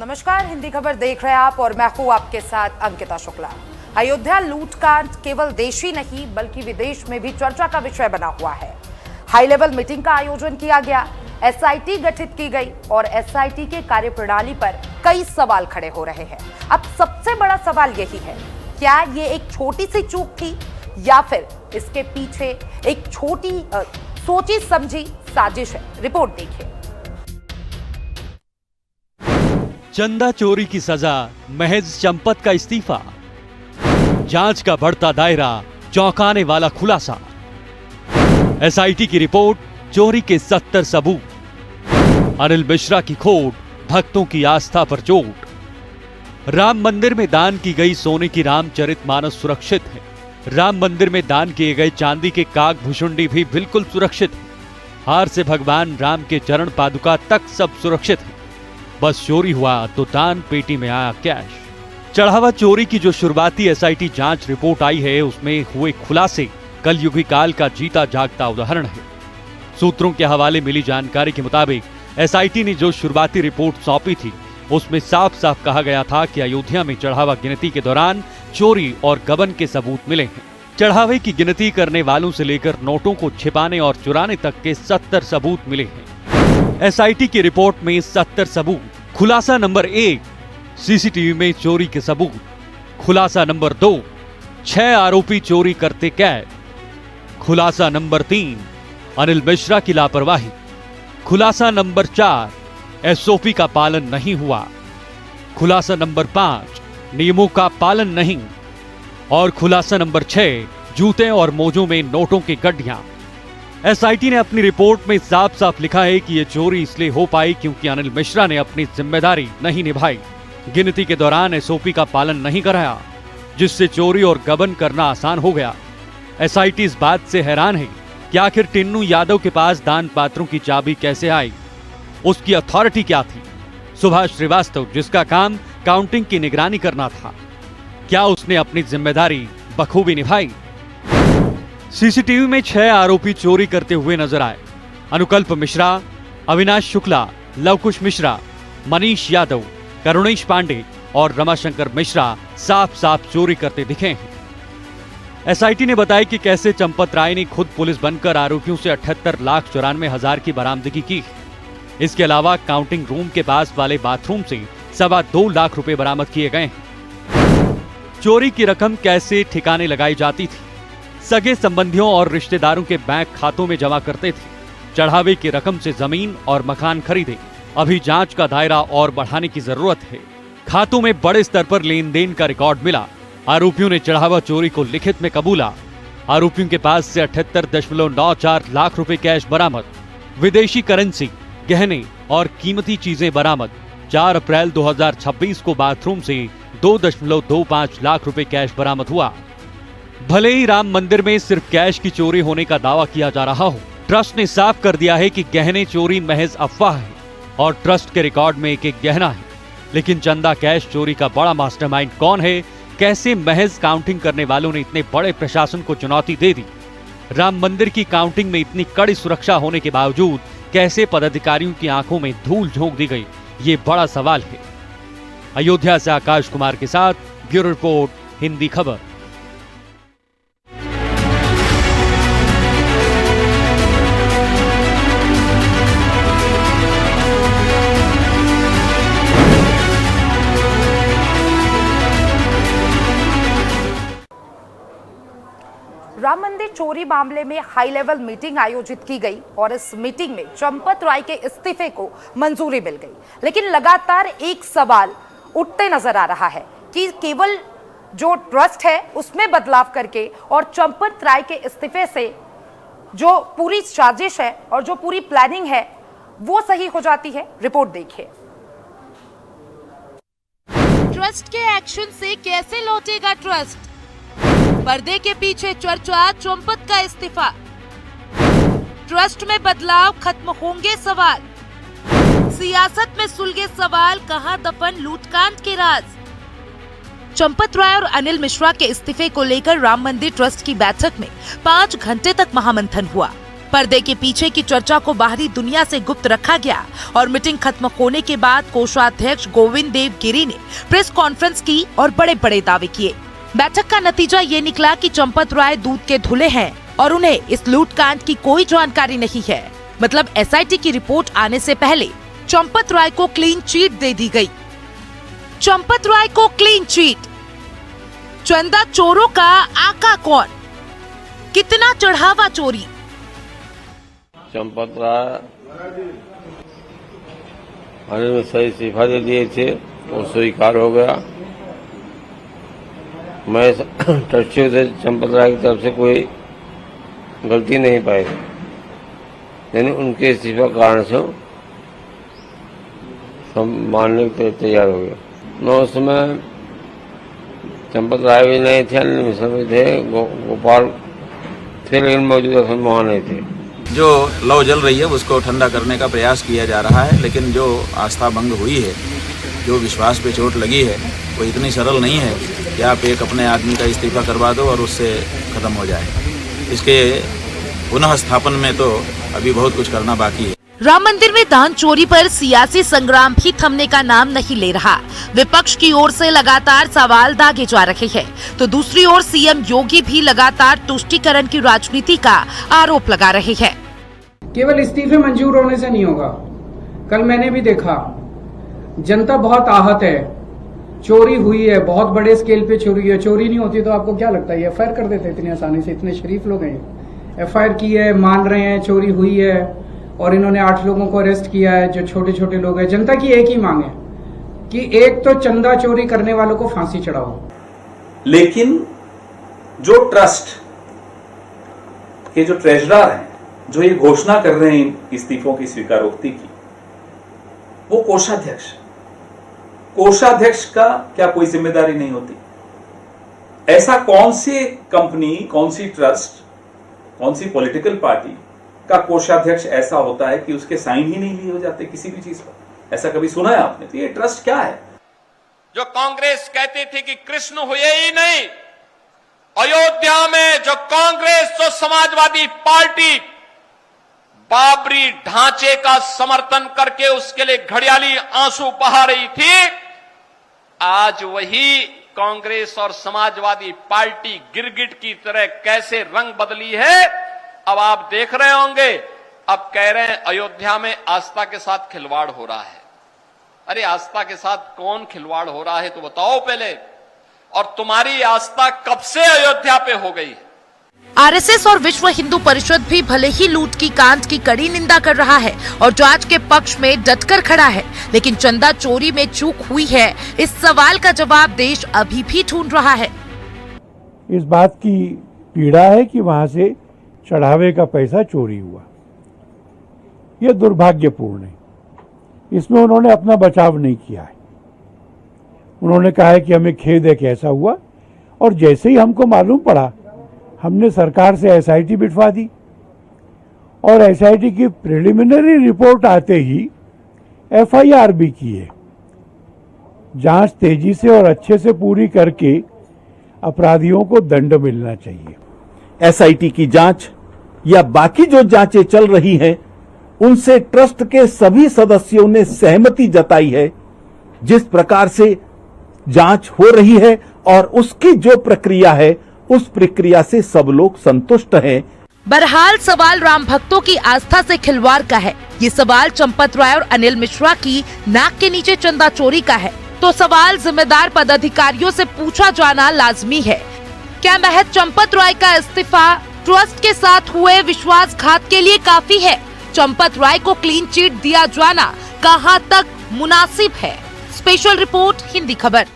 नमस्कार, हिंदी खबर देख रहे हैं आप और मैं हूं आपके साथ अंकिता शुक्ला। अयोध्या लूटकांड केवल देश ही नहीं बल्कि विदेश में भी चर्चा का विषय बना हुआ है। हाई लेवल मीटिंग का आयोजन किया गया, एसआईटी गठित की गई और एसआईटी के कार्यप्रणाली पर कई सवाल खड़े हो रहे हैं। अब सबसे बड़ा सवाल यही है, क्या ये एक छोटी सी चूक थी या फिर इसके पीछे एक छोटी सोची समझी साजिश है। रिपोर्ट देखिए। चंदा चोरी की सजा, महज चंपत का इस्तीफा, जांच का बढ़ता दायरा, चौंकाने वाला खुलासा, एसआईटी की रिपोर्ट, चोरी के 70 सबूत, अनिल मिश्रा की खोट, भक्तों की आस्था पर चोट, राम मंदिर में दान की गई सोने की रामचरितमानस सुरक्षित है, राम मंदिर में दान किए गए चांदी के काग भुषुंडी भी बिल्कुल सुरक्षित है, हार से भगवान राम के चरण पादुका तक सब सुरक्षित है। बस चोरी हुआ तो दान पेटी में आया कैश। चढ़ावा चोरी की जो शुरुआती एसआईटी जांच रिपोर्ट आई है, उसमें हुए खुलासे कलयुगी काल का जीता जागता उदाहरण है। सूत्रों के हवाले मिली जानकारी के मुताबिक एसआईटी ने जो शुरुआती रिपोर्ट सौंपी थी, उसमें साफ साफ कहा गया था कि अयोध्या में चढ़ावा गिनती के दौरान चोरी और गबन के सबूत मिले हैं। चढ़ावे की गिनती करने वालों से लेकर नोटों को छिपाने और चुराने तक के 70 सबूत मिले हैं। एसआईटी की रिपोर्ट में 70 सबूत। खुलासा नंबर 1, सीसीटीवी में चोरी के सबूत। खुलासा नंबर 2, 6 आरोपी चोरी करते कैद। खुलासा नंबर 3, अनिल मिश्रा की लापरवाही। खुलासा नंबर 4, एसओपी का पालन नहीं हुआ। खुलासा नंबर 5, नियमों का पालन नहीं। और खुलासा नंबर 6, जूते और मोजों में नोटों की गड्ढियां। एसआईटी ने अपनी रिपोर्ट में साफ साफ लिखा है कि यह चोरी इसलिए हो पाई क्योंकि अनिल मिश्रा ने अपनी जिम्मेदारी नहीं निभाई, गिनती के दौरान एसओपी का पालन नहीं कराया, जिससे चोरी और गबन करना आसान हो गया। एसआईटी इस बात से हैरान है कि आखिर टिन्नू यादव के पास दान पात्रों की चाबी कैसे आई, उसकी अथॉरिटी क्या थी। सुभाष श्रीवास्तव, जिसका काम काउंटिंग की निगरानी करना था, क्या उसने अपनी जिम्मेदारी बखूबी निभाई? सीसीटीवी में 6 आरोपी चोरी करते हुए नजर आए। अनुकल्प मिश्रा, अविनाश शुक्ला, लवकुश मिश्रा, मनीष यादव, करुणेश पांडे और रमाशंकर मिश्रा साफ साफ चोरी करते दिखे हैं। एसआईटी ने बताया कि कैसे चंपत राय ने खुद पुलिस बनकर आरोपियों से 78,94,000 की बरामदगी की। इसके अलावा काउंटिंग रूम के पास वाले बाथरूम से 2.25 लाख रुपए बरामद किए गए हैं। चोरी की रकम कैसे ठिकाने लगाई जाती थी? सगे संबंधियों और रिश्तेदारों के बैंक खातों में जमा करते थे। चढ़ावे की रकम से जमीन और मकान खरीदे। अभी जांच का दायरा और बढ़ाने की जरूरत है। खातों में बड़े स्तर पर लेन देन का रिकॉर्ड मिला। आरोपियों ने चढ़ावा चोरी को लिखित में कबूला। आरोपियों के पास से 78.94 लाख रुपए कैश बरामद। विदेशी करेंसी, गहने और कीमती चीजें बरामद। 4 अप्रैल 2026 को बाथरूम से 2.25 लाख रुपए कैश बरामद हुआ। भले ही राम मंदिर में सिर्फ कैश की चोरी होने का दावा किया जा रहा हो, ट्रस्ट ने साफ कर दिया है कि गहने चोरी महज अफवाह है और ट्रस्ट के रिकॉर्ड में एक गहना है। लेकिन चंदा कैश चोरी का बड़ा मास्टरमाइंड कौन है? कैसे महज काउंटिंग करने वालों ने इतने बड़े प्रशासन को चुनौती दे दी? राम मंदिर की काउंटिंग में इतनी कड़ी सुरक्षा होने के बावजूद कैसे पदाधिकारियों की आंखों में धूल झोंक दी गई? ये बड़ा सवाल है। अयोध्या से आकाश कुमार के साथ ब्यूरो रिपोर्ट, हिंदी खबर। राम मंदिर चोरी मामले में हाई लेवल मीटिंग आयोजित की गई और इस मीटिंग में चंपत राय के इस्तीफे को मंजूरी मिल गई। लेकिन लगातार एक सवाल उठते नजर आ रहा है कि केवल जो ट्रस्ट है उसमें बदलाव करके और चंपत राय के इस्तीफे से जो पूरी साजिश है और जो पूरी प्लानिंग है वो सही हो जाती है। रिपोर्ट देखिए। ट्रस्ट के एक्शन से कैसे लौटेगा ट्रस्ट? पर्दे के पीछे चर्चा, चंपत का इस्तीफा। ट्रस्ट में बदलाव, खत्म होंगे सवाल। सियासत में सुलगे सवाल, कहां दफन लूटकांड के राज? चंपत राय और अनिल मिश्रा के इस्तीफे को लेकर राम मंदिर ट्रस्ट की बैठक में 5 घंटे तक महामंथन हुआ। पर्दे के पीछे की चर्चा को बाहरी दुनिया से गुप्त रखा गया और मीटिंग खत्म होने के बाद कोषाध्यक्ष गोविंद देव गिरी ने प्रेस कॉन्फ्रेंस की और बड़े बड़े दावे किए। बैठक का नतीजा ये निकला कि चंपत राय दूध के धुले हैं और उन्हें इस लूटकांड की कोई जानकारी नहीं है। मतलब एसआईटी की रिपोर्ट आने से पहले चंपत राय को क्लीन चिट दे दी गई। चंपत राय को क्लीन चिट। चंदा चोरों का आका कौन? कितना चढ़ावा चोरी? चंपत राय अनिल मिश्रा इस्तीफा दे दिए थे, वो स्वीकार हो गया। मैं ट्रस्टियों से चंपत राय की तरफ से कोई गलती नहीं पाई, यानी उनके इस्तीफा कारण से सब मानने के लिए तैयार हो गया। मैं उस समय चंपत राय भी नहीं थे, अनिल मिश्रा भी थे, गोपाल थे, लेकिन मौजूदा समय वहाँ नहीं थे। जो लौ जल रही है उसको ठंडा करने का प्रयास किया जा रहा है, लेकिन जो आस्था भंग हुई है, जो विश्वास पे चोट लगी है, वो इतनी सरल नहीं है कि आप एक अपने आदमी का इस्तीफा करवा दो और उससे खत्म हो जाए। इसके पुनः स्थापन में तो अभी बहुत कुछ करना बाकी है। राम मंदिर में दान चोरी पर सियासी संग्राम भी थमने का नाम नहीं ले रहा। विपक्ष की ओर से लगातार सवाल दागे जा रहे हैं, तो दूसरी ओर सीएम योगी भी लगातार तुष्टीकरण की राजनीति का आरोप लगा रहे हैं। केवल इस्तीफे मंजूर होने से नहीं होगा। कल मैंने भी देखा, जनता बहुत आहत है, चोरी हुई है, बहुत बड़े स्केल पे चोरी है। चोरी नहीं होती तो आपको क्या लगता है एफआईआर कर देते इतनी आसानी से? इतने शरीफ लोग हैं, एफआईआर की है, मान रहे हैं चोरी हुई है, और इन्होंने 8 लोगों को अरेस्ट किया है जो छोटे छोटे लोग हैं। जनता की एक ही मांग है कि एक तो चंदा चोरी करने वालों को फांसी चढ़ाओ। लेकिन जो ट्रस्ट के जो ट्रेजरर हैं, जो ये घोषणा कर रहे हैं इस्तीफों की स्वीकारोक्ति की, वो कोषाध्यक्ष का क्या कोई जिम्मेदारी नहीं होती? ऐसा कौन सी कंपनी, कौन सी ट्रस्ट, कौन सी पॉलिटिकल पार्टी का कोषाध्यक्ष ऐसा होता है कि उसके साइन ही नहीं लिए हो जाते किसी भी चीज पर? ऐसा कभी सुना है आपने? तो ये ट्रस्ट क्या है? जो कांग्रेस कहती थी कि कृष्ण हुए ही नहीं, अयोध्या में जो कांग्रेस, जो समाजवादी पार्टी बाबरी ढांचे का समर्थन करके उसके लिए घड़ियाली आंसू बहा रही थी, आज वही कांग्रेस और समाजवादी पार्टी गिरगिट की तरह कैसे रंग बदली है अब आप देख रहे होंगे। अब कह रहे हैं अयोध्या में आस्था के साथ खिलवाड़ हो रहा है। अरे आस्था के साथ कौन खिलवाड़ हो रहा है तो बताओ पहले, और तुम्हारी आस्था कब से अयोध्या पे हो गई? आरएसएस और विश्व हिंदू परिषद भी भले ही लूट की कांड की कड़ी निंदा कर रहा है और जांच के पक्ष में डटकर खड़ा है, लेकिन चंदा चोरी में चूक हुई है, इस सवाल का जवाब देश अभी भी ढूंढ रहा है। इस बात की पीड़ा है कि वहां से चढ़ावे का पैसा चोरी हुआ। यह दुर्भाग्यपूर्ण है। इसमें उन्होंने अपना बचाव नहीं किया है। उन्होंने कहा है कि हमें खेद है कि ऐसा हुआ, और जैसे ही हमको मालूम पड़ा हमने सरकार से एसआईटी बिठवा दी, और एसआईटी की प्रिलिमिनरी रिपोर्ट आते ही एफआईआर भी की है। जांच तेजी से और अच्छे से पूरी करके अपराधियों को दंड मिलना चाहिए। एसआईटी की जांच या बाकी जो जांचें चल रही हैं, उनसे ट्रस्ट के सभी सदस्यों ने सहमति जताई है। जिस प्रकार से जांच हो रही है और उसकी जो प्रक्रिया है, उस प्रक्रिया से सब लोग संतुष्ट हैं। बहरहाल सवाल राम भक्तों की आस्था से खिलवाड़ का है। ये सवाल चंपत राय और अनिल मिश्रा की नाक के नीचे चंदा चोरी का है, तो सवाल जिम्मेदार पदाधिकारियों से पूछा जाना लाजमी है। क्या महज चंपत राय का इस्तीफा ट्रस्ट के साथ हुए विश्वासघात के लिए काफी है? चंपत राय को क्लीन चिट दिया जाना कहां तक मुनासिब है? स्पेशल रिपोर्ट, हिंदी खबर।